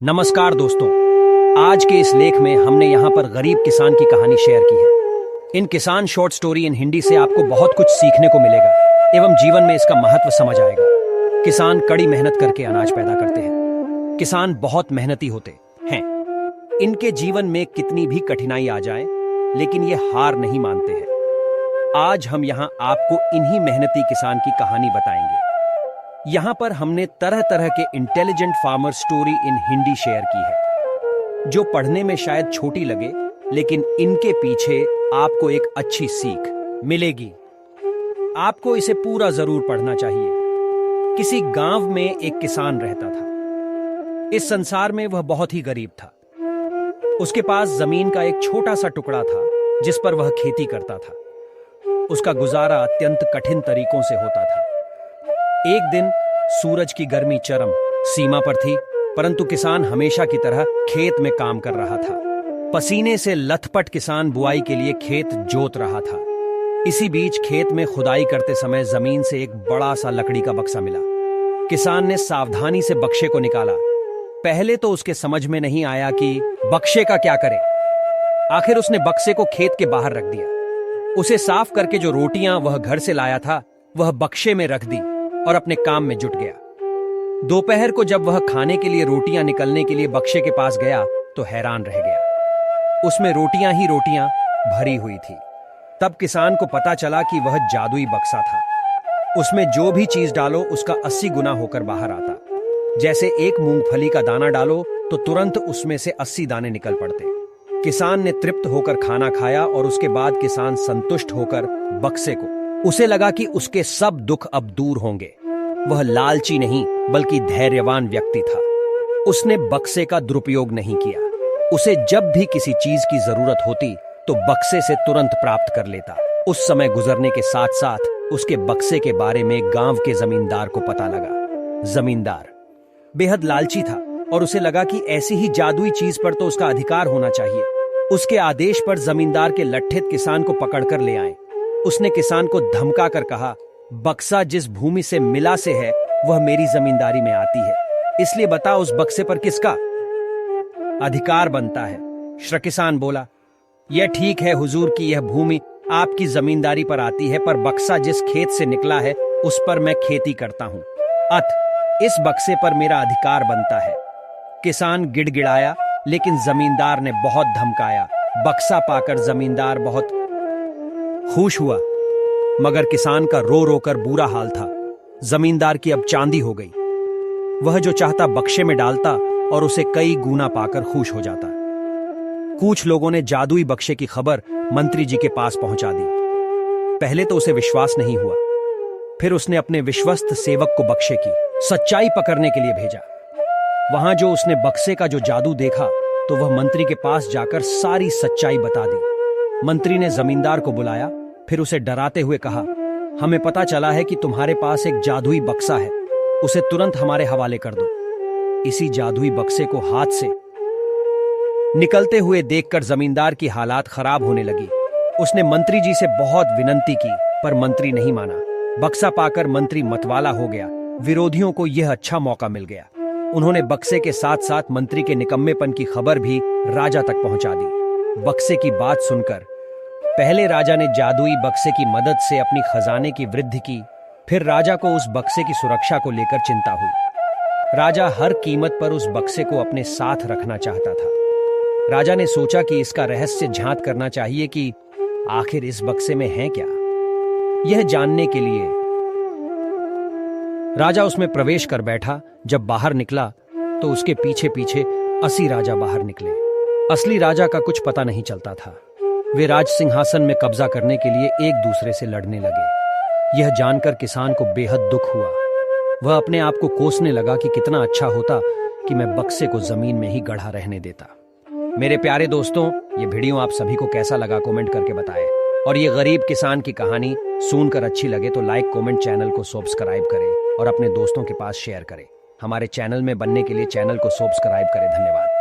नमस्कार दोस्तों। आज के इस लेख में हमने यहाँ पर गरीब किसान की कहानी शेयर की है। इन किसान शॉर्ट स्टोरी इन हिंदी से आपको बहुत कुछ सीखने को मिलेगा एवं जीवन में इसका महत्व समझ आएगा। किसान कड़ी मेहनत करके अनाज पैदा करते हैं। किसान बहुत मेहनती होते हैं। इनके जीवन में कितनी भी कठिनाई आ जाए लेकिन ये हार नहीं मानते हैं। आज हम यहाँ आपको इन्हीं मेहनती किसान की कहानी बताएंगे। यहाँ पर हमने तरह तरह के intelligent farmer story in Hindi share की है जो पढ़ने में शायद छोटी लगे लेकिन इनके पीछे आपको एक अच्छी सीख मिलेगी। आपको इसे पूरा जरूर पढ़ना चाहिए। किसी गांव में एक किसान रहता था। इस संसार में वह बहुत ही गरीब था। उसके पास जमीन का एक छोटा सा टुकड़ा था जिस पर वह खेती करता था। उसका गुजारा अत्यंत कठिन तरीकों से होता था। एक दिन सूरज की गर्मी चरम सीमा पर थी, परंतु किसान हमेशा की तरह खेत में काम कर रहा था। पसीने से लथपथ किसान बुआई के लिए खेत जोत रहा था। इसी बीच खेत में खुदाई करते समय जमीन से एक बड़ा सा लकड़ी का बक्सा मिला। किसान ने सावधानी से बक्से को निकाला। पहले तो उसके समझ में नहीं आया कि बक्से का क्या करे। आखिर उसने बक्से को खेत के बाहर रख दिया। उसे साफ करके जो रोटियां वह घर से लाया था वह बक्से में रख दी और अपने काम में जुट गया। दोपहर को जब वह खाने के लिए रोटियां निकलने के लिए बक्से के पास गया तो हैरान रह गया। उसमें रोटियां ही रोटियां भरी हुई थी। तब किसान को पता चला कि वह जादुई बक्सा था। उसमें जो भी चीज डालो उसका 80 गुना होकर बाहर आता। जैसे एक मूंगफली का दाना डालो तो तुरंत उसमें से 80 दाने निकल पड़ते। किसान ने तृप्त होकर खाना खाया और उसके बाद किसान संतुष्ट होकर बक्से को, उसे लगा कि उसके सब दुख अब दूर होंगे। वह लालची नहीं बल्कि धैर्यवान व्यक्ति था। उसने बक्से का दुरुपयोग नहीं किया। उसे जब भी किसी चीज की जरूरत होती तो बक्से से तुरंत प्राप्त कर लेता। उस समय गुजरने के साथ साथ उसके बक्से के बारे में गांव के जमींदार को पता लगा। जमींदार बेहद लालची था और उसे लगा कि ऐसी ही जादुई चीज पर तो उसका अधिकार होना चाहिए। उसके आदेश पर जमींदार के लट्ठित किसान को पकड़कर ले आए। उसने किसान को धमका कर कहा, बक्सा जिस भूमि से मिला से है वह मेरी जमींदारी में आती है, इसलिए बता उस बक्से पर किसका अधिकार बनता है। श्री किसान बोला, यह ठीक है हुजूर की यह भूमि आपकी जमींदारी पर आती है, पर बक्सा जिस खेत से निकला है उस पर मैं खेती करता हूं, अतः इस बक्से पर मेरा अधिकार बनता है। किसान गिड़गिड़ाया लेकिन जमींदार ने बहुत धमकाया। बक्सा पाकर जमींदार बहुत खुश हुआ, मगर किसान का रो रो कर बुरा हाल था। जमींदार की अब चांदी हो गई। वह जो चाहता बक्से में डालता और उसे कई गुना पाकर खुश हो जाता। कुछ लोगों ने जादुई बक्से की खबर मंत्री जी के पास पहुंचा दी। पहले तो उसे विश्वास नहीं हुआ। फिर उसने अपने विश्वस्त सेवक को बक्से की सच्चाई पकड़ने के लिए भेजा। वहां जो उसने बक्से का जो जादू देखा तो वह मंत्री के पास जाकर सारी सच्चाई बता दी। मंत्री ने जमींदार को बुलाया, फिर उसे डराते हुए कहा, हमें पता चला है कि तुम्हारे पास एक जादुई बक्सा है, उसे तुरंत हमारे हवाले कर दो। इसी जादुई बक्से को हाथ से निकलते हुए देखकर जमींदार की हालात खराब होने लगी। उसने मंत्री जी से बहुत विनती की पर मंत्री नहीं माना। बक्सा पाकर मंत्री मतवाला हो गया। विरोधियों को यह अच्छा मौका मिल गया। उन्होंने बक्से के साथ साथ मंत्री के निकम्मेपन की खबर भी राजा तक पहुंचा दी। बक्से की बात सुनकर पहले राजा ने जादुई बक्से की मदद से अपनी खजाने की वृद्धि की। फिर राजा को उस बक्से की सुरक्षा को लेकर चिंता हुई। राजा हर कीमत पर उस बक्से को अपने साथ रखना चाहता था। राजा ने सोचा कि इसका रहस्य झांत करना चाहिए कि आखिर इस बक्से में है क्या। यह जानने के लिए राजा उसमें प्रवेश कर बैठा। जब बाहर निकला तो उसके पीछे पीछे 80 राजा बाहर निकले। असली राजा का कुछ पता नहीं चलता था। वे राज सिंहासन में कब्जा करने के लिए एक दूसरे से लड़ने लगे। यह जानकर किसान को बेहद दुख हुआ। वह अपने आप को कोसने लगा कि कितना अच्छा होता कि मैं बक्से को जमीन में ही गढ़ा रहने देता। मेरे प्यारे दोस्तों, ये वीडियो आप सभी को कैसा लगा कमेंट करके बताएं। और ये गरीब किसान की कहानी सुनकर अच्छी लगे तो लाइक कमेंट चैनल को सब्सक्राइब करें और अपने दोस्तों के पास शेयर करें। हमारे चैनल में बनने के लिए चैनल को सब्सक्राइब करें। धन्यवाद।